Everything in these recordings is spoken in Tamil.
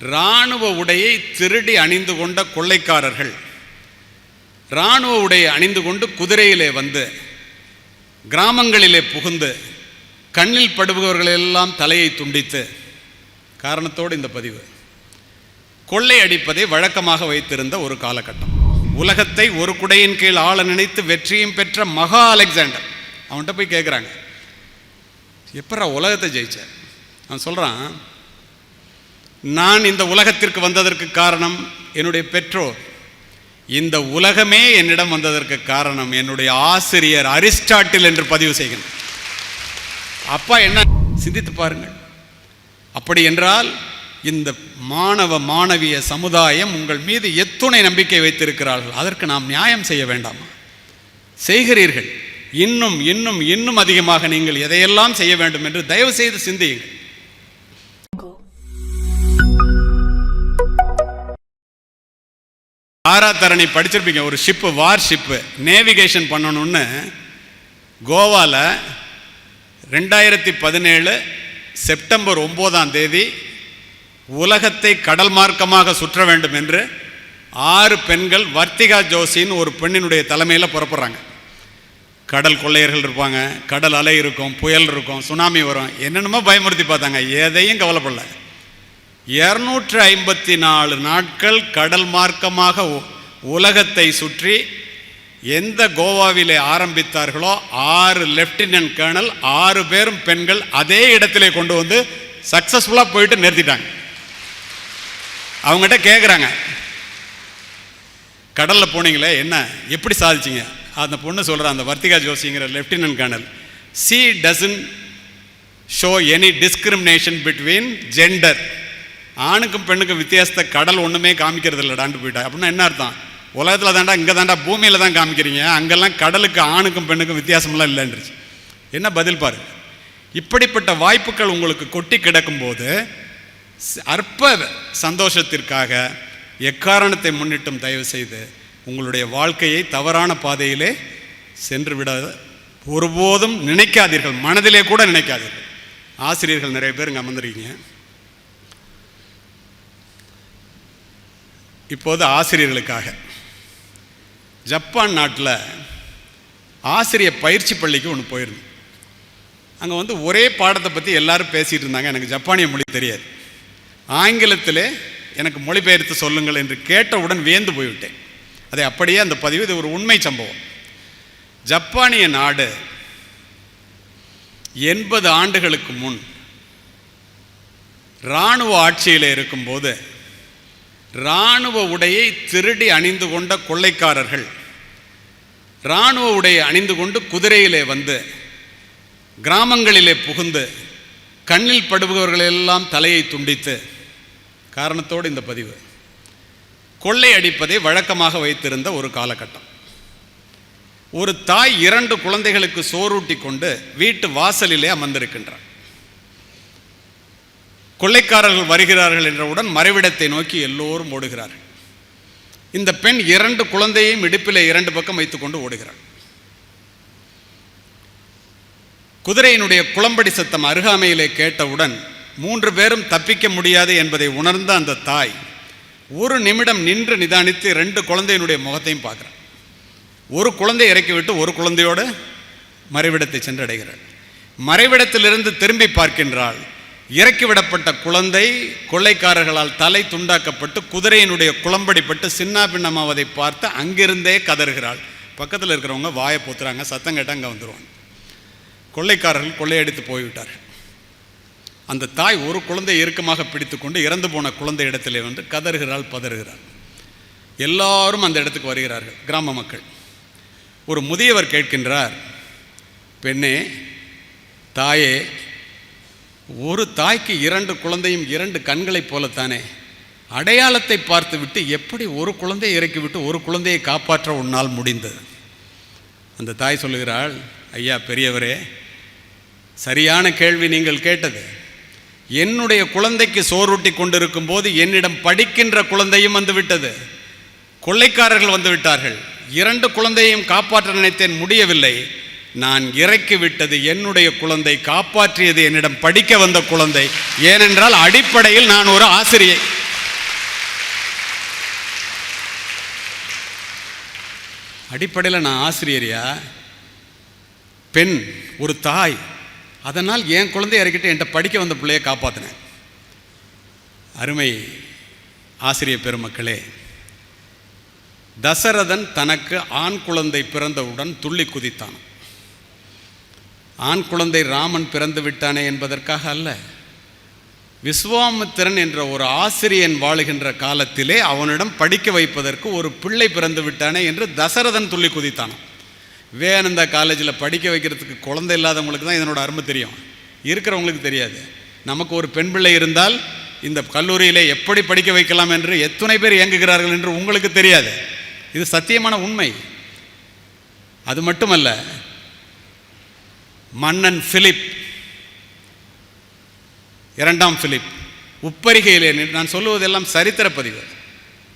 இராணுவ உடையை திருடி அணிந்து கொண்ட கொள்ளைக்காரர்கள் இராணுவ உடையை அணிந்து கொண்டு குதிரையிலே வந்து கிராமங்களிலே புகுந்து கண்ணில் படுபவர்களெல்லாம் தலையை துண்டித்து, காரணத்தோடு இந்த பதிவு, கொள்ளை அடிப்பதை வழக்கமாக வைத்திருந்த ஒரு காலகட்டம். உலகத்தை ஒரு குடையின் கீழ் ஆள நினைத்து வெற்றியும் பெற்ற மகா அலெக்சாண்டர் அவன்கிட்ட போய் கேட்குறாங்க, எப்படா உலகத்தை ஜெயிச்ச? அவன் சொல்கிறான், நான் இந்த உலகத்திற்கு வந்ததற்கு காரணம் என்னுடைய பெற்றோர், இந்த உலகமே என்னிடம் வந்ததற்கு காரணம் என்னுடைய ஆசிரியர் அரிஸ்டாட்டில் என்று பதிவு செய்கிறேன். அப்பா என்ன சிந்தித்து பாருங்கள். அப்படி என்றால் இந்த மாணவ மாணவிய சமுதாயம் உங்கள் மீது எத்துணை நம்பிக்கை வைத்திருக்கிறார்கள், அதற்கு நாம் நியாயம் செய்ய வேண்டாமா? செய்கிறீர்கள். இன்னும் இன்னும் இன்னும் அதிகமாக நீங்கள் எதையெல்லாம் செய்ய வேண்டும் என்று தயவு செய்து சிந்தியுங்கள். ஆராத்தரணி படிச்சிருப்பீங்க, ஒரு ஷிப்பு, வார் ஷிப்பு நேவிகேஷன் பண்ணணும்னு கோவாவில் 2017 செப்டம்பர் 9 உலகத்தை கடல் மார்க்கமாக சுற்ற வேண்டும் என்று 6 பெண்கள், வர்த்திகா ஜோஷின்னு ஒரு பெண்ணினுடைய தலைமையில் புறப்படுறாங்க. கடல் கொள்ளையர்கள் இருப்பாங்க, கடல் அலை இருக்கும், புயல் இருக்கும், சுனாமி வரும், என்னென்னமோ பயமுறுத்தி பார்த்தாங்க, எதையும் கவலைப்படல. 254 நாட்கள் கடல் மார்க்கமாக உலகத்தை சுற்றி எந்த கோவாவிலே ஆரம்பித்தார்களோ 6 லெப்டினன்ட் கர்னல், 6 பேரும் பெண்கள், அதே இடத்திலே கொண்டு வந்து சக்சஸ்ஃபுல்லாக போயிட்டு நிறுத்திட்டாங்க. அவங்ககிட்ட கேட்குறாங்க, கடலில் போனீங்களே என்ன, எப்படி சாதிச்சிங்க? அந்த பொண்ணு சொல்கிற, அந்த வர்த்திகா ஜோஷிங்கிற lieutenant colonel, she doesn't show any discrimination between gender, ஆணுக்கும் பெண்ணுக்கும் வித்தியாசத்தை கடல் ஒன்றுமே காமிக்கிறது இல்லைடான்ட்டு போயிட்டா. அப்படின்னா என்ன அர்த்தம்? உலகத்தில் தாண்டா, இங்கே தாண்டா, பூமியில் தான் காமிக்கிறீங்க, அங்கெல்லாம் கடலுக்கு ஆணுக்கும் பெண்ணுக்கும் வித்தியாசமெல்லாம் இல்லைன்றுச்சு. என்ன பதில் பாரு. இப்படிப்பட்ட வாய்ப்புகள் உங்களுக்கு கொட்டி கிடக்கும்போது அற்ப சந்தோஷத்திற்காக எக்காரணத்தை முன்னிட்டும் தயவு செய்து உங்களுடைய வாழ்க்கையை தவறான பாதையிலே சென்று விட ஒருபோதும் நினைக்காதீர்கள், மனதிலே கூட நினைக்காதீர்கள். ஆசிரியர்கள் நிறைய பேர் இங்கே அமர்ந்திருக்கீங்க. இப்போது ஆசிரியர்களுக்காக ஜப்பான் நாட்டில் ஆசிரியர் பயிற்சி பள்ளிக்கு ஒன்று போயிருந்தேன். அங்கே வந்து ஒரே பாடத்தை பற்றி எல்லாரும் பேசிகிட்டு இருந்தாங்க. எனக்கு ஜப்பானிய மொழி தெரியாது. ஆங்கிலத்தில் எனக்கு மொழிபெயர்த்து சொல்லுங்கள் என்று கேட்டவுடன் வியந்து போய்விட்டேன். அதை அப்படியே அந்த பதிவு, இது ஒரு உண்மை சம்பவம். ஜப்பானிய நாடு 80 ஆண்டுகளுக்கு முன் இராணுவ ஆட்சியில் இருக்கும்போது இராணுவ உடையை திருடி அணிந்து கொண்ட கொள்ளைக்காரர்கள் இராணுவ உடையை அணிந்து கொண்டு குதிரையிலே வந்து கிராமங்களிலே புகுந்து கண்ணில் படுபவர்களெல்லாம் தலையை துண்டித்து, காரணத்தோடு இந்த பதிவு, கொள்ளை அடிப்பதை வழக்கமாக வைத்திருந்த ஒரு காலகட்டம். ஒரு தாய் 2 குழந்தைகளுக்கு சோறூட்டி கொண்டு வீட்டு வாசலிலே அமர்ந்திருக்கின்றார். கொள்ளைக்காரர்கள் வருகிறார்கள் என்றவுடன் மறைவிடத்தை நோக்கி எல்லோரும் ஓடுகிறார்கள். இந்த பெண் 2 குழந்தையையும் இடுப்பிலே 2 பக்கம் வைத்துக்கொண்டு ஓடுகிறாள். குதிரையினுடைய குளம்படி சத்தம் அருகாமையிலே கேட்டவுடன் 3 பேரும் தப்பிக்க முடியாது என்பதை உணர்ந்த அந்த தாய் ஒரு நிமிடம் நின்று நிதானித்து 2 குழந்தையினுடைய முகத்தையும் பார்க்கிறார். ஒரு குழந்தை இறக்கிவிட்டு ஒரு குழந்தையோடு மறைவிடத்தை சென்றடைகிறாள். மறைவிடத்திலிருந்து திரும்பி பார்க்கின்றாள். இறக்கிவிடப்பட்ட குழந்தை கொள்ளைக்காரர்களால் தலை துண்டாக்கப்பட்டு குதிரையினுடைய குளம்படிப்பட்டு சின்ன பின்னமாவதை பார்த்து அங்கிருந்தே கதறுகிறாள். பக்கத்தில் இருக்கிறவங்க வாயை பொத்துறாங்க, சத்தம் கேட்டால் அங்கே வந்துடுவாங்க. கொள்ளைக்காரர்கள் கொள்ளையடித்து போய்விட்டார்கள். அந்த தாய் ஒரு குழந்தை இறுக்கமாக பிடித்து கொண்டு இறந்து போன குழந்தை இடத்திலே வந்து கதறுகிறாள், பதறுகிறாள். எல்லாரும் அந்த இடத்துக்கு வருகிறார்கள், கிராம மக்கள். ஒரு முதியவர் கேட்கின்றார், பெண்ணே, தாயே, ஒரு தாய்க்கு 2 குழந்தையும் 2 கண்களைப் போலத்தானே, அடையாளத்தை பார்த்து விட்டு எப்படி ஒரு குழந்தையை இறக்கிவிட்டு ஒரு குழந்தையை காப்பாற்ற உன்னால் முடிந்தது? அந்த தாய் சொல்லுகிறாள், ஐயா பெரியவரே, சரியான கேள்வி நீங்கள் கேட்டது. என்னுடைய குழந்தைக்கு சோறூட்டி கொண்டிருக்கும் போது என்னிடம் படிக்கின்ற குழந்தையும் வந்துவிட்டது. கொள்ளைக்காரர்கள் வந்து விட்டார்கள். 2 குழந்தையையும் காப்பாற்ற நினைத்தேன், முடியவில்லை. நான் இறக்கிவிட்டது என்னுடைய குழந்தை, காப்பாற்றியது என்னிடம் படிக்க வந்த குழந்தை. ஏனென்றால் அடிப்படையில் நான் ஒரு ஆசிரியை. அடிப்படையில் நான் ஆசிரியரியா, பெண், ஒரு தாய். அதனால் என் குழந்தைய இறக்கிட்டு என்கிட்ட படிக்க வந்த பிள்ளையை காப்பாற்றினேன். அருமை ஆசிரியர் பெருமக்களே, தசரதன் தனக்கு ஆண் குழந்தை பிறந்தவுடன் துள்ளி குதித்தான். ஆண் குழந்தை ராமன் பிறந்து விட்டானே என்பதற்காக அல்ல, விஸ்வாமித்திரன் என்ற ஒரு ஆசிரியன் வாழுகின்ற காலத்திலே அவனிடம் படிக்க வைப்பதற்கு ஒரு பிள்ளை பிறந்து விட்டானே என்று தசரதன் துள்ளி குதித்தான். விவேகானந்தா காலேஜில் படிக்க வைக்கிறதுக்கு குழந்தை இல்லாதவங்களுக்கு தான் இதனோட அருமை தெரியும், இருக்கிறவங்களுக்கு தெரியாது. நமக்கு ஒரு பெண் பிள்ளை இருந்தால் இந்த கல்லூரியிலே எப்படி படிக்க வைக்கலாம் என்று எத்தனை பேர் இயங்குகிறார்கள் என்று உங்களுக்கு தெரியாது. இது சத்தியமான உண்மை. அது மட்டுமல்ல, மன்னன் பிலிப், இரண்டாம் பிலிப் உப்பரிகையிலே நின்று, நான் சொல்லுவதெல்லாம் சரித்திர பதிவு,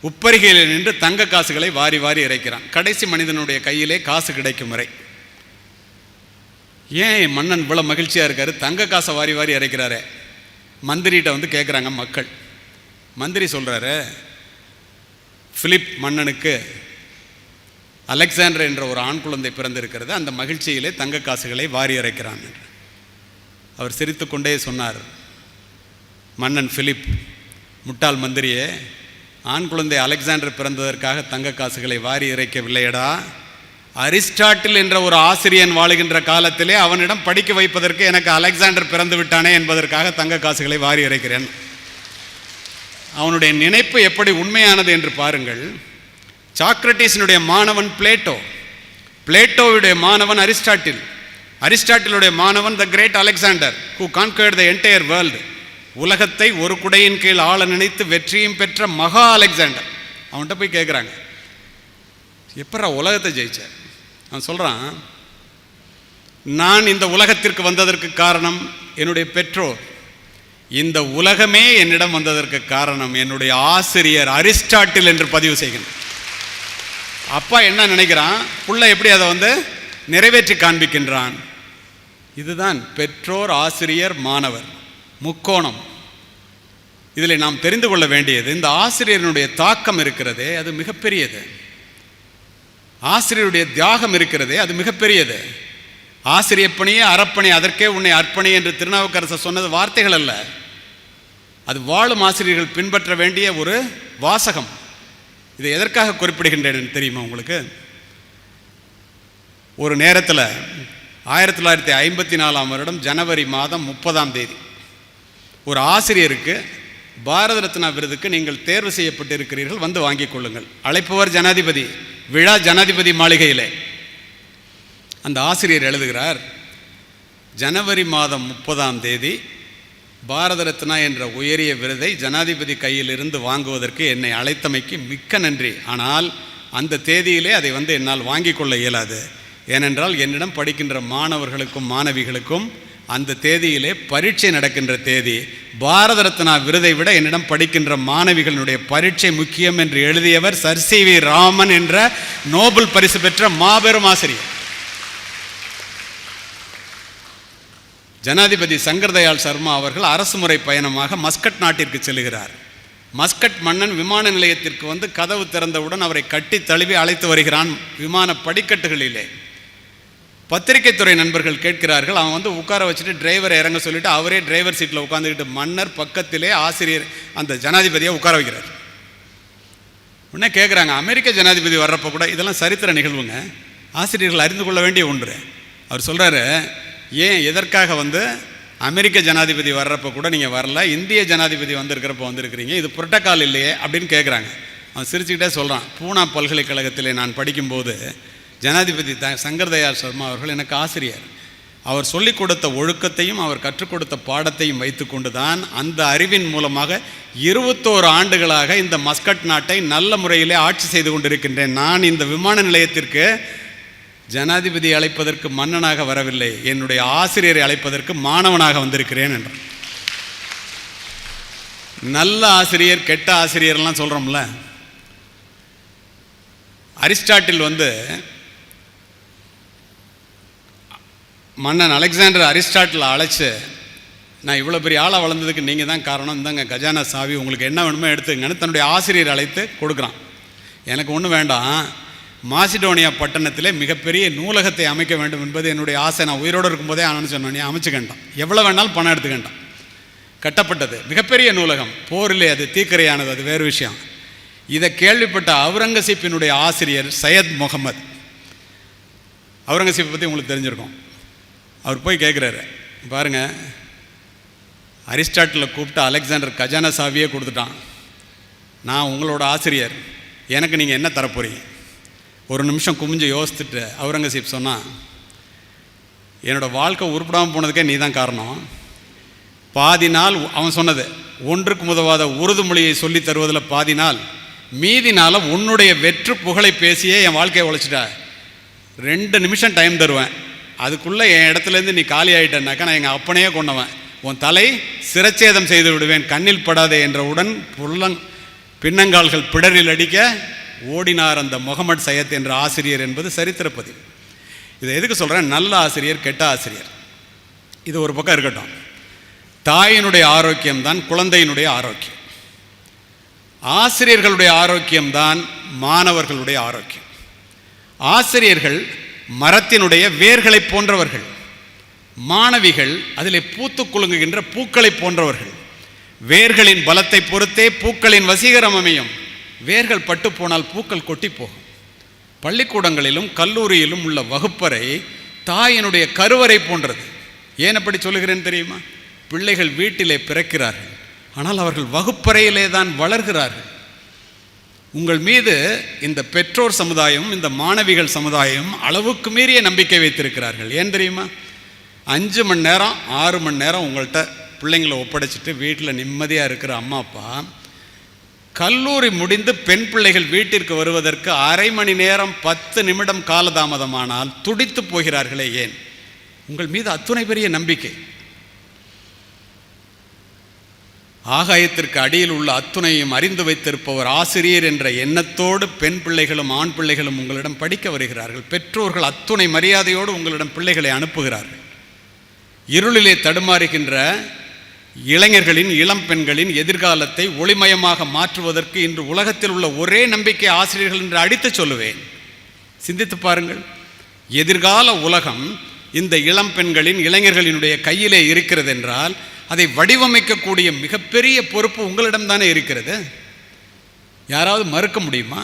உப்பரிகையிலே நின்று தங்க காசுகளை வாரி வாரி இறைக்கிறான். கடைசி மனிதனுடைய கையிலே காசு கிடைக்கும் வரை. ஏன் மன்னன் இவ்வளவு மகிழ்ச்சியா இருக்காரு? தங்க காசை வாரி வாரி இறைக்கிறாரே. மந்திரிகிட்ட வந்து கேட்குறாங்க மக்கள். மந்திரி சொல்றாரு, பிலிப் மன்னனுக்கு அலெக்சாண்டர் என்ற ஒரு ஆண் குழந்தை பிறந்திருக்கிறது, அந்த மகிழ்ச்சியிலே தங்க காசுகளை வாரி இறைக்கிறான் என்று. அவர் சிரித்துக்கொண்டே சொன்னார், மன்னன் பிலிப், முட்டாள் மந்திரியே, ஆண் குழந்தை அலெக்சாண்டர் பிறந்ததற்காக தங்க காசுகளை வாரி இறைக்கவில்லையடா. அரிஸ்டாட்டில் என்ற ஒரு ஆசிரியன் வாழுகின்ற காலத்திலே அவனிடம் படிக்க வைப்பதற்கு எனக்கு அலெக்சாண்டர் பிறந்து விட்டானே என்பதற்காக தங்க காசுகளை வாரி இறைக்கிறேன். அவனுடைய நினைப்பு எப்படி உண்மையானது என்று பாருங்கள். சாக்ரட்டிஸினுடைய மாணவன் பிளேட்டோ, பிளேட்டோவுடைய மாணவன் அரிஸ்டாட்டில், அரிஸ்டாட்டிலுடைய மாணவன் the great Alexander who conquered the entire world. உலகத்தை ஒரு குடையின் கீழ் ஆள நினைத்து வெற்றியும் பெற்ற மகா அலெக்சாண்டர். அவன்கிட்ட போய் கேட்குறாங்க, எப்படா உலகத்தை ஜெயிச்ச? அவன் சொல்கிறான், நான் இந்த உலகத்திற்கு வந்ததற்கு காரணம் என்னுடைய பெற்றோர், இந்த உலகமே என்னிடம் வந்ததற்கு காரணம் என்னுடைய ஆசிரியர் அரிஸ்டாட்டில் என்று பதிவு செய்கின்றனர். அப்பா என்ன நினைக்கிறான், புள்ள எப்படி அதை வந்து நிறைவேற்றி காண்பிக்கின்றான். இதுதான் பெற்றோர், ஆசிரியர், மாணவர் முக்கோணம். இதில் நாம் தெரிந்து கொள்ள வேண்டியது, இந்த ஆசிரியனுடைய தாக்கம் இருக்கிறதே அது மிகப்பெரியது. ஆசிரியருடைய தியாகம் இருக்கிறதே அது மிகப்பெரியது. ஆசிரியர் பணியே அறப்பணி, அதற்கே உன்னை அர்ப்பணி என்று திருநாவுக்கரசர் சொன்னது வார்த்தைகள் அல்ல, அது வாழும் ஆசிரியர்கள் பின்பற்ற வேண்டிய ஒரு வாசகம். இதை எதற்காக குறிப்பிடுகின்றேன் தெரியுமா உங்களுக்கு? ஒரு நேரத்தில் 1954 ஜனவரி மாதம் 30 ஒரு ஆசிரியருக்கு பாரத ரத்னா விருதுக்கு நீங்கள் தேர்வு செய்யப்பட்டிருக்கிறீர்கள், வந்து வாங்கிக் கொள்ளுங்கள். அழைப்பவர் ஜனாதிபதி, விழா ஜனாதிபதி மாளிகையிலே. அந்த ஆசிரியர் எழுதுகிறார், ஜனவரி மாதம் 30 பாரத ரத்னா என்ற உயரிய விருதை ஜனாதிபதி கையிலிருந்து வாங்குவதற்கு என்னை அழைத்தமைக்கு மிக்க நன்றி. ஆனால் அந்த தேதியிலே அதை வந்து என்னால் வாங்கி கொள்ள இயலாது. ஏனென்றால் என்னிடம் படிக்கின்ற மாணவர்களுக்கும் மாணவிகளுக்கும் அந்த தேதியிலே பரீட்சை நடக்கின்ற தேதி. பாரத ரத்னா விருதை விட என்னிடம் படிக்கின்ற மாணவிகளுடைய பரீட்சை முக்கியம் என்று எழுதியவர் சர் சி.வி. ராமன் என்ற நோபல் பரிசு பெற்ற மாபெரும் ஆசிரியர். ஜனாதிபதி சங்கர் தயாள் சர்மா அவர்கள் அரசு முறை பயணமாக மஸ்கட் நாட்டிற்கு செல்கிறார். மஸ்கட் மன்னன் விமான நிலையத்திற்கு வந்து கதவு திறந்தவுடன் அவரை கட்டி தழுவி அழைத்து வருகிறான் விமான படிக்கட்டுகளிலே. பத்திரிகை துறை நண்பர்கள் கேட்கிறார்கள், அவன் வந்து உட்கார வச்சுட்டு டிரைவரை இறங்க சொல்லிட்டு அவரே டிரைவர் சீட்டில் உட்காந்துக்கிட்டு மன்னர் பக்கத்திலே ஆசிரியர் அந்த ஜனாதிபதியை உட்கார வைக்கிறார். உடனே கேட்குறாங்க, அமெரிக்க ஜனாதிபதி வர்றப்போ கூட, இதெல்லாம் சரித்திர நிகழ்வுங்க, ஆசிரியர்கள் அறிந்து கொள்ள வேண்டிய ஒன்று. அவர் சொல்கிறாரு, ஏன் எதற்காக வந்து அமெரிக்க ஜனாதிபதி வர்றப்போ கூட நீங்கள் வரல, இந்திய ஜனாதிபதி வந்திருக்கிறப்போ வந்திருக்கிறீங்க, இது புரோட்டோகால் இல்லையே அப்படின்னு கேட்குறாங்க. அவன் சிரிச்சுக்கிட்டே சொல்கிறான், பூனா பல்கலைக்கழகத்தில் நான் படிக்கும்போது ஜனாதிபதி சங்கர் தயாள் சர்மா அவர்கள் எனக்கு ஆசிரியர். அவர் சொல்லிக் கொடுத்த ஒழுக்கத்தையும் அவர் கற்றுக் கொடுத்த பாடத்தையும் வைத்து கொண்டு தான் அந்த அறிவின் மூலமாக 21 ஆண்டுகளாக இந்த மஸ்கட் நாட்டை நல்ல முறையிலே ஆட்சி செய்து கொண்டிருக்கின்றேன். நான் இந்த விமான நிலையத்திற்கு ஜனாதிபதி அழைப்பதற்கு மன்னனாக வரவில்லை, என்னுடைய ஆசிரியரை அழைப்பதற்கு மாணவனாக வந்திருக்கிறேன் என்று. நல்ல ஆசிரியர் கெட்ட ஆசிரியர்லாம் சொல்கிறோம்ல. அரிஸ்டாட்டில் வந்து மன்னன் அலெக்சாண்டர் அரிஸ்டாட்டில் அழைச்சி, நான் இவ்வளோ பெரிய ஆளாக வளர்ந்ததுக்கு நீங்கள் தான் காரணம், இந்தாங்க கஜானா சாவி, உங்களுக்கு என்ன வேணுமோ எடுத்துங்கன்னு தன்னுடைய ஆசிரியர் அழைத்து கொடுக்குறான். எனக்கு ஒன்றும் வேண்டாம், மாசிடோனியா பட்டணத்திலே மிகப்பெரிய நூலகத்தை அமைக்க வேண்டும் என்பது என்னுடைய ஆசை. நான் உயிரோடு இருக்கும்போதே ஆனன்னு சொன்னேன், நீ அமைச்சுக்கண்டான், எவ்வளோ வேணாலும் பணம் எடுத்துக்கண்டான். கட்டப்பட்டது மிகப்பெரிய நூலகம். போரிலே அது தீக்கிரையானது, அது வேறு விஷயம். இதை கேள்விப்பட்ட அவுரங்கசீப்பினுடைய ஆசிரியர் சையத் முகமது, அவுரங்கசீப்பை பற்றி உங்களுக்கு தெரிஞ்சிருக்கும். அவர் போய் கேட்குறாரு, பாருங்கள், அரிஸ்டாட்டிலை கூப்பிட்டு அலெக்சாண்டர் கஜானா சாவியே கொடுத்துட்டான், நான் உங்களோட ஆசிரியர், எனக்கு நீங்கள் என்ன தரப்போறீங்க? ஒரு நிமிஷம் குமிஞ்சு யோசித்துட்டு அவுரங்கசீப் சொன்னான், என்னோடய வாழ்க்கை உருப்படாமல் போனதுக்கே நீ தான் காரணம். பாதி நாள் அவன் சொன்னது ஒன்றுக்கு உதவாத உருது மொழியை சொல்லி தருவதில் பாதி நாள், மீதி நாளை உன்னுடைய வெற்று புகழை பேசியே என் வாழ்க்கையை உழைச்சிட்ட. 2 நிமிஷம் டைம் தருவேன், அதுக்குள்ளே என் இடத்துலேருந்து நீ காலி ஆகிட்டேன்னாக்கா நான் எங்கள் அப்பனையே கொண்டவன், உன் தலை சிரச்சேதம் செய்து விடுவேன், கண்ணில் படாதே என்றவுடன் பின்னங்கால்கள் பிடரில் அடிக்க ஓடினார் அந்த முகமது சையத் என்ற ஆசிரியர் என்பது சரித்திரப்பதிவு. இதை எதுக்கு சொல்கிறேன்? நல்ல ஆசிரியர், கெட்ட ஆசிரியர், இது ஒரு பக்கம் இருக்கட்டும். தாயினுடைய ஆரோக்கியம்தான் குழந்தையினுடைய ஆரோக்கியம். ஆசிரியர்களுடைய ஆரோக்கியம்தான் மாணவர்களுடைய ஆரோக்கியம். ஆசிரியர்கள் மரத்தினுடைய வேர்களை போன்றவர்கள், மாணவிகள் அதிலே பூத்து குலுங்குகின்ற பூக்களை போன்றவர்கள். வேர்களின் பலத்தை பொறுத்தே பூக்களின் வசீகரம் அமையும். வேர்கள் பட்டு போனால் பூக்கள் கொட்டி போகும். பள்ளிக்கூடங்களிலும் கல்லூரியிலும் உள்ள வகுப்பறை தாயினுடைய கருவறை போன்றது. ஏன் அப்படி சொல்லுகிறேன் தெரியுமா? பிள்ளைகள் வீட்டிலே பிறக்கிறார்கள், ஆனால் அவர்கள் வகுப்பறையிலே தான் வளர்கிறார்கள். உங்கள் மீது இந்த பெற்றோர் சமுதாயம், இந்த மாணவிகள் சமுதாயம் அளவுக்கு மீறிய நம்பிக்கை வைத்திருக்கிறார்கள். ஏன் தெரியுமா? 5 மணி நேரம் 6 மணி நேரம் உங்கள்கிட்ட பிள்ளைங்களை ஒப்படைச்சிட்டு வீட்டில் நிம்மதியாக இருக்கிற அம்மா அப்பா, கல்லூரி முடிந்து பெண் பிள்ளைகள் வீட்டிற்கு வருவதற்கு அரை மணி நேரம் 10 நிமிடம் காலதாமதமானால் துடித்து போகிறார்களே. ஏன்? உங்கள் மீது அத்துணை பெரிய நம்பிக்கை. ஆகாயத்திற்கு அடியில் உள்ள அத்துணையும் அறிந்து வைத்திருப்பவர் ஆசிரியர் என்ற எண்ணத்தோடு பெண் பிள்ளைகளும் ஆண் பிள்ளைகளும் உங்களிடம் படிக்க வருகிறார்கள். பெற்றோர்கள் அத்துணை மரியாதையோடு உங்களிடம் பிள்ளைகளை அனுப்புகிறார்கள். இருளிலே தடுமாறுகின்ற இளைஞர்களின், இளம் பெண்களின் எதிர்காலத்தை ஒளிமயமாக மாற்றுவதற்கு இன்று உலகத்தில் உள்ள ஒரே நம்பிக்கை ஆசிரியர்கள் என்று அடித்து சொல்லுவேன். சிந்தித்து பாருங்கள். எதிர்கால உலகம் இந்த இளம் பெண்களின், இளைஞர்களினுடைய கையிலே இருக்கிறது என்றால் அதை வடிவமைக்கக்கூடிய மிகப்பெரிய பொறுப்பு உங்களிடம்தானே இருக்கிறது. யாராவது மறுக்க முடியுமா?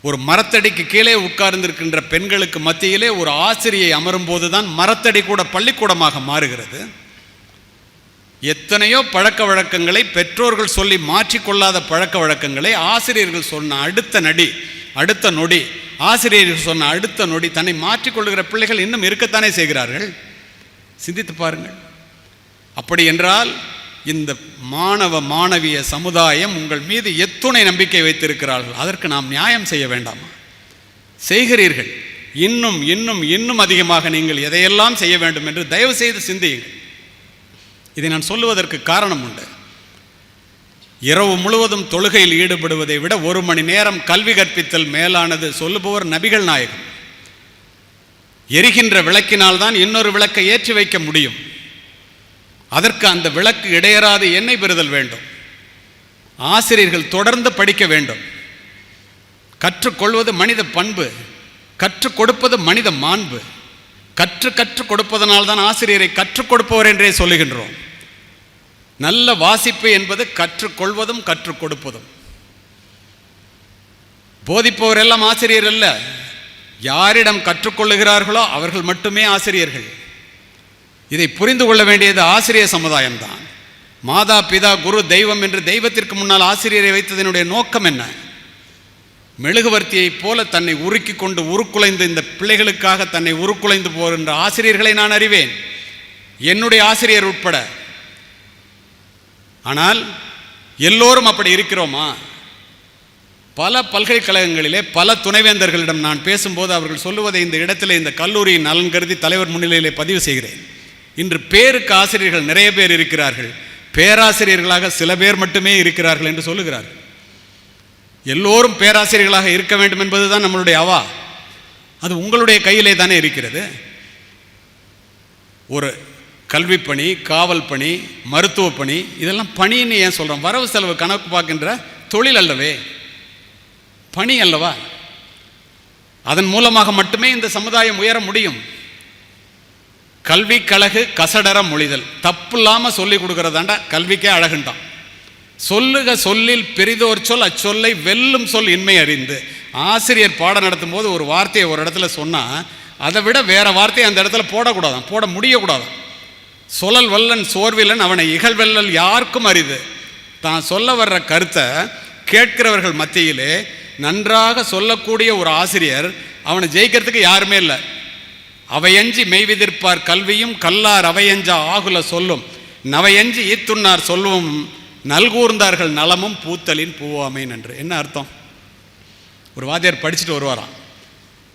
ஒரு மரத்தடிக்கு கீழே உட்கார்ந்திருக்கின்ற பெண்களுக்கு மத்தியிலே ஒரு ஆசிரியை அமரும் போதுதான் மரத்தடி கூட பள்ளிக்கூடமாக மாறுகிறது. எத்தனையோ பழக்க வழக்கங்களை பெற்றோர்கள் சொல்லி மாற்றிக்கொள்ளாத பழக்க வழக்கங்களை ஆசிரியர்கள் சொன்ன அடுத்த நொடி ஆசிரியர்கள் சொன்ன அடுத்த நொடி தன்னை மாற்றிக்கொள்ளுகிற பிள்ளைகள் இன்னும் இருக்கத்தானே செய்கிறார்கள். சிந்தித்து பாருங்கள். அப்படி என்றால் இந்த மாணவ மாணவிய சமுதாயம் உங்கள் மீது எத்துணை நம்பிக்கை வைத்திருக்கிறார்கள். அதற்கு நாம் நியாயம் செய்ய வேண்டாமா? செய்கிறீர்கள். இன்னும் இன்னும் இன்னும் அதிகமாக நீங்கள் எதையெல்லாம் செய்ய வேண்டும் என்று தயவு செய்து சிந்தியுங்கள். இதை நான் சொல்லுவதற்கு காரணம் உண்டு. இரவு முழுவதும் தொழுகையில் ஈடுபடுவதை விட 1 மணி நேரம் கல்வி கற்பித்தல் மேலானது சொல்லுபவர் நபிகள் நாயகம். எரிகின்ற விளக்கினால் தான் இன்னொரு விளக்கை ஏற்றி வைக்க முடியும். அதற்கு அந்த விளக்கு இடையறாது எண்ணெய் பெறுதல் வேண்டும். ஆசிரியர்கள் தொடர்ந்து படிக்க வேண்டும். கற்றுக்கொள்வது மனித பண்பு, கற்றுக் கொடுப்பது மனித மாண்பு. கற்றுக் கொடுப்பதனால்தான் ஆசிரியரை கற்றுக் கொடுப்பவர் என்றே சொல்லுகின்றோம். நல்ல வாசிப்பு என்பது கற்றுக்கொள்வதும் கற்றுக் கொடுப்பதும். போதிப்பவர் எல்லாம் ஆசிரியர் அல்ல. யாரிடம் கற்றுக்கொள்ளுகிறார்களோ அவர்கள் மட்டுமே ஆசிரியர்கள். இதை புரிந்து கொள்ள வேண்டியது ஆசிரியர் சமுதாயம்தான். மாதா பிதா குரு தெய்வம் என்று தெய்வத்திற்கு முன்னால் ஆசிரியரை வைத்ததனுடைய நோக்கம் என்ன? மெழுகுவர்த்தியைப் போல தன்னை உருக்கி கொண்டு உருக்குலைந்து இந்த பிள்ளைகளுக்காக தன்னை உருக்குலைந்து போகின்ற ஆசிரியர்களை நான் அறிவேன், என்னுடைய ஆசிரியர் உட்பட. ஆனால் எல்லோரும் அப்படி இருக்கிறோமா? பல பல்கலைக்கழகங்களிலே பல துணைவேந்தர்களிடம் நான் பேசும்போது அவர்கள் சொல்லுவதை இந்த இடத்துல இந்த கல்லூரியின் நலன் கருதி தலைவர் முன்னிலையிலே பதிவு செய்கிறேன். இன்று பேருக்கு ஆசிரியர்கள் நிறைய பேர் இருக்கிறார்கள், பேராசிரியர்களாக சில பேர் மட்டுமே இருக்கிறார்கள் என்று சொல்லுகிறார்கள். எல்லோரும் பேராசிரியர்களாக இருக்க வேண்டும் என்பதுதான் நம்மளுடைய அவா. அது உங்களுடைய கையிலே தானே இருக்கிறது. ஒரு கல்வி பணி, காவல் பணி, மருத்துவ பணி, இதெல்லாம் பணின்னு ஏன் சொல்கிறோம்? வரவு செலவு கணக்கு பார்க்கின்ற தொழில் அல்லவே, பணி அல்லவா? அதன் மூலமாக மட்டுமே இந்த சமுதாயம் உயர முடியும். கல்வி கழகு கசடர மொழிதல், தப்பு இல்லாமல் சொல்லி கொடுக்கறதாண்டா கல்விக்கே அழகுண்டான். சொல்லுக சொல்லில் பெரிதோர் சொல், அச்சொல்லை வெல்லும் சொல் இன்மை அறிந்து. ஆசிரியர் பாடம் நடத்தும் போது ஒரு வார்த்தையை ஒரு இடத்துல சொன்னால் அதை விட வேற வார்த்தையை அந்த இடத்துல போடக்கூடாதான், போட முடியக்கூடாதான். சொல்லல் வல்லன் சோர்வில்லன் அவனை இகழ்வெல்லல் யாருக்கும் அரிது. தான் சொல்ல வர்ற கருத்தை கேட்கிறவர்கள் மத்தியிலே நன்றாக சொல்லக்கூடிய ஒரு ஆசிரியர் அவனை ஜெயிக்கிறதுக்கு யாருமே இல்லை. அவையஞ்சி மெய்விதிர்ப்பார் கல்வியும் கல்லார் அவையஞ்சா ஆகுல சொல்லும் நவையஞ்சி ஈத்துண்ணார் சொல்லும் நல்கூர்ந்தார்கள் நலமும் பூத்தலின் பூவாமை நன்று. என்ன அர்த்தம்? ஒரு வாத்தியார் படிச்சுட்டு வருவாராம்,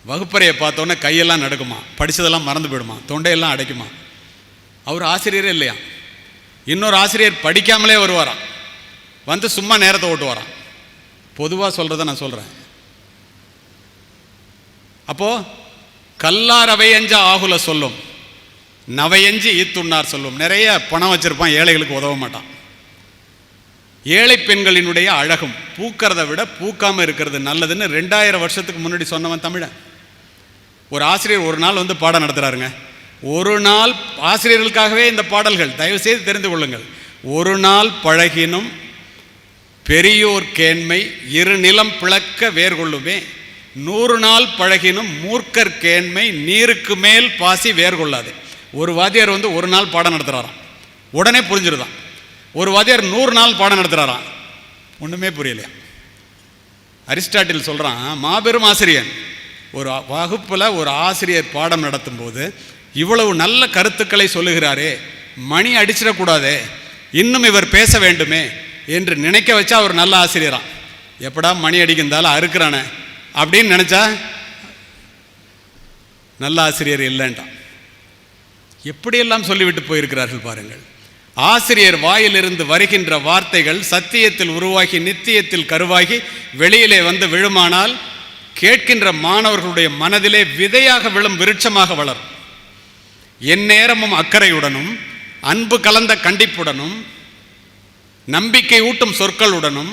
வகுப்பறையை பார்த்தோன்னே கையெல்லாம் நடுக்குமா, படித்ததெல்லாம் மறந்து போயிடுமா, தொண்டையெல்லாம் அடைக்குமா. அவர் ஆசிரியரே இல்லையா. இன்னொரு ஆசிரியர் படிக்காமலே வருவாராம், வந்து சும்மா நேரத்தை ஓட்டுவாராம். பொதுவாக சொல்கிறத நான் சொல்கிறேன். அப்போது கல்லார் அவையஞ்சா ஆகுல சொல்லும் நவையஞ்சி ஈத்துண்ணார் சொல்லும். நிறைய பணம் வச்சுருப்பான், ஏழைகளுக்கு உதவ மாட்டான். ஏழை பெண்களினுடைய அழகும் பூக்கிறத விட பூக்காமல் இருக்கிறது நல்லதுன்னு 2000 வருஷத்துக்கு முன்னாடி சொன்னவன் தமிழன். ஒரு ஆசிரியர் ஒரு நாள் வந்து பாடம் நடத்துகிறாருங்க. ஒரு நாள் ஆசிரியர்களுக்காகவே இந்த பாடல்கள், தயவுசெய்து தெரிந்து கொள்ளுங்கள். ஒரு நாள் பழகினும் பெரியோர் கேண்மை இரு நிலம் பிளக்க வேர்கொள்ளுமே, 100 நாள் பழகினும் மூர்க்கர் கேண்மை நீருக்கு மேல் பாசி வேர்கொள்ளாது. ஒரு வாத்தியார் வந்து ஒரு நாள் பாடம் நடத்துகிறாராம், உடனே புரிஞ்சிருதான். ஒரு வாத்தியார் 100 நாள் பாடம் நடத்துகிறாராம், ஒன்றுமே புரியலையா. அரிஸ்டாட்டில் சொல்கிறான், மாபெரும் ஆசிரியர். ஒரு வகுப்பில் ஒரு ஆசிரியர் பாடம் நடத்தும் போது இவ்வளவு நல்ல கருத்துக்களை சொல்லுகிறாரே, மணி அடிச்சிடக்கூடாதே, இன்னும் இவர் பேச வேண்டுமே என்று நினைக்க வச்சா அவர் நல்ல ஆசிரியரான். எப்படா மணி அடிக்கிறதால அறுக்கிறானே அப்படின்னு நினச்சா நல்ல ஆசிரியர் இல்லைன்ட்டான். எப்படியெல்லாம் சொல்லிவிட்டு போயிருக்கிறார்கள் பாருங்கள். ஆசிரியர் வாயிலிருந்து வருகின்ற வார்த்தைகள் சத்தியத்தில் உருவாகி நித்தியத்தில் கருவாகி வெளியிலே வந்து விழுமானால் கேட்கின்ற மாணவர்களுடைய மனதிலே விதையாக விழும் விருட்சமாக வளரும். எந்நேரமும் அக்கறையுடனும் அன்பு கலந்த கண்டிப்புடனும் நம்பிக்கை ஊட்டும் சொற்களுடனும்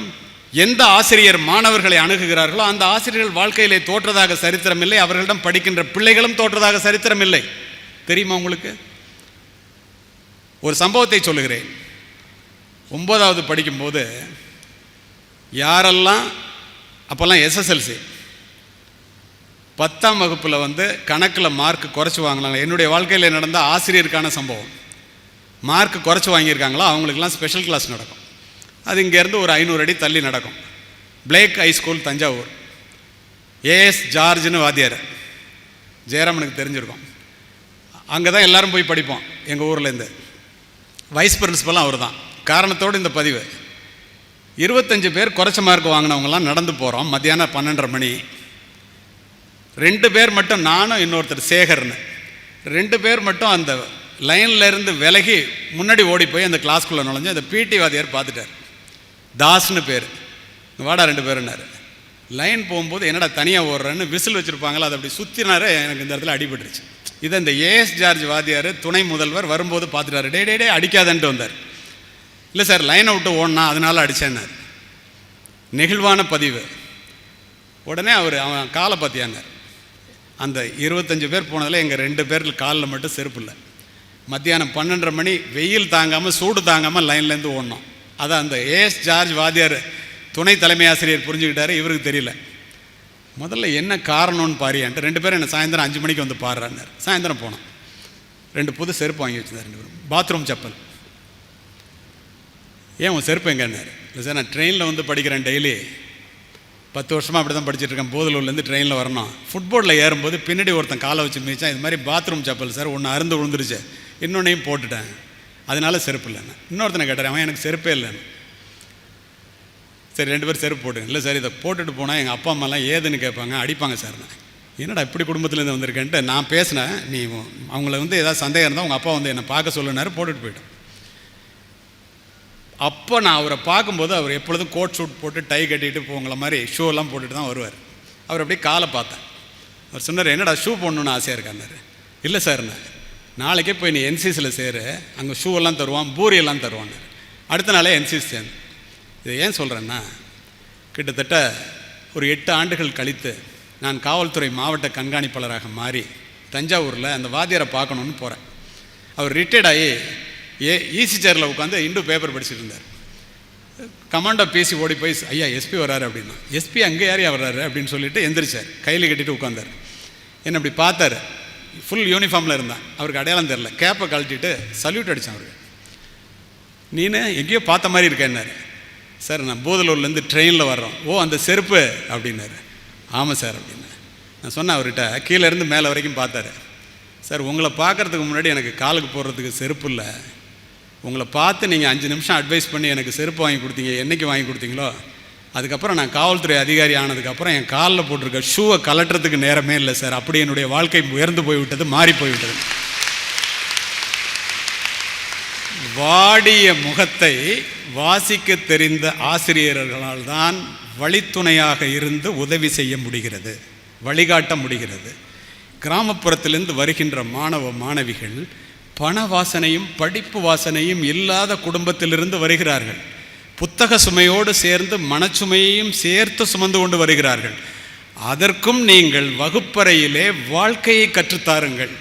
எந்த ஆசிரியர் மாணவர்களை அணுகுகிறார்களோ அந்த ஆசிரியர்கள் வாழ்க்கையிலே தோற்றதாக சரித்திரம் இல்லை, அவர்களிடம் படிக்கின்ற பிள்ளைகளும் தோற்றதாக சரித்திரம் இல்லை. தெரியுமா உங்களுக்கு? ஒரு சம்பவத்தை சொல்லுகிறேன். 9வது படிக்கும்போது யாரெல்லாம் அப்போல்லாம் எஸ்எஸ்எல்சி 10ஆம் வகுப்பில் வந்து கணக்கில் மார்க் குறைச்சி வாங்கினாங்க. என்னுடைய வாழ்க்கையில் நடந்த ஆசிரியருக்கான சம்பவம். மார்க் குறைச்சி வாங்கியிருக்காங்களோ அவங்களுக்கெல்லாம் ஸ்பெஷல் கிளாஸ் நடக்கும். அது இங்கேருந்து ஒரு 500 அடி தள்ளி நடக்கும். Blake high school Thanjavur. ஏஎஸ் ஜார்ஜ்னு வாத்தியார், ஜெயராமனுக்கு தெரிஞ்சிருக்கும். அங்கே தான் எல்லோரும் போய் படிப்போம் எங்கள் ஊர்லேருந்து. வைஸ் பிரின்சிபலும் அவர் தான். காரணத்தோடு இந்த பதிவு. 25 பேர் குறைச்ச மார்க் வாங்கினவங்கலாம் நடந்து போகிறோம். மத்தியானம் 12:30 மணி. 2 பேர் மட்டும், நானும் இன்னொருத்தர் சேகர்னு, 2 பேர் மட்டும் அந்த லைனில் இருந்து விலகி முன்னாடி ஓடி போய் அந்த கிளாஸ்குள்ளே நுழைஞ்சு அந்த பிடி வாத்தியார் பார்த்துட்டார். தாஸ்னு பேர். வாடா 2 பேருன்னாரு. லைன் போகும்போது என்னடா தனியாக ஓடுறேன்னு விசில் வச்சுருப்பாங்களா, அதை அப்படி சுற்றினாரு. எனக்கு இந்த இடத்துல அடிபட்டுருச்சு. இதை இந்த ஏஎஸ் ஜார்ஜ் வாத்தியார் துணை முதல்வர் வரும்போது பார்த்துட்டாரு. டே அடிக்காதன்ட்டு வந்தார். இல்லை சார் லைனை விட்டு ஓடனா அதனால அடித்தேன்னார். நெகிழ்வான பதிவு. உடனே அவன் காலை பார்த்தியானார். அந்த 25 பேர் போனதில் எங்கள் 2 பேருக்கு காலில் மட்டும் செருப்பு இல்லை. மத்தியானம் 12:30 மணி, வெயில் தாங்காமல் சூடு தாங்காமல் லைன்லேருந்து ஓடணும். அதை அந்த ஏஎஸ் ஜார்ஜ் வாத்தியார் துணை தலைமை ஆசிரியர் புரிஞ்சுக்கிட்டாரு, இவருக்கு தெரியல. முதல்ல என்ன காரணம்னு பாரியான்ட்டு 2 பேரும் என்ன சாயந்தரம் 5 மணிக்கு வந்து பாடுறான்னார். சாயந்தரம் போனோம். 2 புது செருப்பு வாங்கி வச்சுருந்தார் 2 பேரும். பாத்ரூம் செப்பல். ஏன் உன் செருப்பு எங்கன்னாரு. இல்லை சார் நான் ட்ரெயினில் வந்து படிக்கிறேன், டெய்லி 10 வருஷமாக அப்படி தான் படிச்சுட்ருக்கேன். போதலூர்லேருந்து ட்ரெயினில் வரணும். ஃபுட்போர்டில் ஏறும்போது பின்னாடி ஒருத்தன் காலை வச்சு மிதிச்சான். இது மாதிரி பாத்ரூம் செப்பல் சார், ஒன்று அருந்து விழுந்துருச்சு, இன்னொன்னையும் போட்டுட்டேன், அதனால செருப்பு இல்லைன்னு. இன்னொருத்தனை கேட்டார், அவன் எனக்கு செருப்பே இல்லைன்னு. சரி 2 பேர் செருப்பு போட்டுங்க. இல்லை சார் இதை போட்டுட்டு போனால் எங்கள் அப்பா அம்மாலாம் ஏதுன்னு கேட்பாங்க, அடிப்பாங்க சார். நான் என்னடா இப்படி குடும்பத்துலேருந்து வந்திருக்கேன்ட்டு நான் பேசினேன். நீ அவங்கள வந்து ஏதாவது சந்தேகம் இருந்தால் உங்கள் அப்பா வந்து என்னை பார்க்க சொல்லுனாரு, போட்டுட்டு போயிட்டேன். அப்போ நான் அவரை பார்க்கும்போது அவர் எப்பொழுதும் கோட் ஷூட் போட்டு டை கட்டிட்டு உங்களை மாதிரி ஷூலாம் போட்டுட்டு தான் வருவார். அவர் அப்படியே காலை பார்த்தேன். அவர் சொன்னார், என்னடா ஷூ போடணுன்னு ஆசையாக இருக்காருன்னாரு. இல்லை சார் நான் நாளைக்கே போய் நீ என்சிசியில் சேரு, அங்கே ஷூவெல்லாம் தருவான், பூரியெல்லாம் தருவான்னாரு. அடுத்த நாளே என்சிசி சேர்ந்து. இதை ஏன் சொல்கிறேன்னா, கிட்டத்தட்ட ஒரு 8 ஆண்டுகள் கழித்து நான் காவல்துறை மாவட்ட கண்காணிப்பாளராக மாறி தஞ்சாவூரில் அந்த வாத்தியாரை பார்க்கணுன்னு போகிறேன். அவர் ரிட்டையர்ட் ஆகி ஈசி சேரில் உட்காந்து இண்டு பேப்பர் படிச்சுட்டு இருந்தார். கமாண்டோ பேசி ஓடி போய், ஐயா எஸ்பி வர்றாரு அப்படின்னா. எஸ்பி அங்கே யாரையா வர்றாரு அப்படின்னு சொல்லிட்டு எந்திரிச்சார், கையில் கட்டிட்டு உட்காந்தார். என்னை அப்படி பார்த்தார். ஃபுல் யூனிஃபார்மில் இருந்தான், அவருக்கு அடையாளம் தெரில. கேப்பை கழட்டிட்டு சல்யூட் அடித்தான் அவருக்கு. நீனு எங்கேயோ பார்த்த மாதிரி இருக்கேன்னாரு. சார் நான் பூதலூர்லேருந்து ட்ரெயினில் வர்றோம். ஓ அந்த செருப்பு அப்படின்னாரு. ஆமாம் சார் அப்படின்னு நான் சொன்னேன். அவர்கிட்ட கீழேருந்து மேலே வரைக்கும் பார்த்தாரு. சார் உங்களை பார்க்குறதுக்கு முன்னாடி எனக்கு காலுக்கு போடுறதுக்கு செருப்பு இல்லை. உங்களை பார்த்து நீங்கள் 5 நிமிஷம் அட்வைஸ் பண்ணி எனக்கு செருப்பு வாங்கி கொடுத்தீங்க. என்றைக்கு வாங்கி கொடுத்தீங்களோ அதுக்கப்புறம் நான் காவல்துறை அதிகாரி ஆனதுக்கப்புறம் என் காலில் போட்டிருக்க ஷூவை கலட்டுறதுக்கு நேரமே இல்லை சார். அப்படி என்னுடைய வாழ்க்கை உயர்ந்து போய்விட்டது, மாறி போய்விட்டது. வாடிய முகத்தை வாசிக்க தெரிந்த ஆசிரியர்களால் தான் வழித்துணையாக இருந்து உதவி செய்ய முடிகிறது, வழிகாட்ட முடிகிறது. கிராமப்புறத்திலிருந்து வருகின்ற மாணவ மாணவிகள் பண வாசனையும் படிப்பு வாசனையும் இல்லாத குடும்பத்திலிருந்து வருகிறார்கள். புத்தக சுமையோடு சேர்ந்து மனச்சுமையையும் சேர்த்து சுமந்து கொண்டு வருகிறார்கள். அதற்கும் நீங்கள் வகுப்பறையிலே வாழ்க்கையை கற்றுத்தாருங்கள்.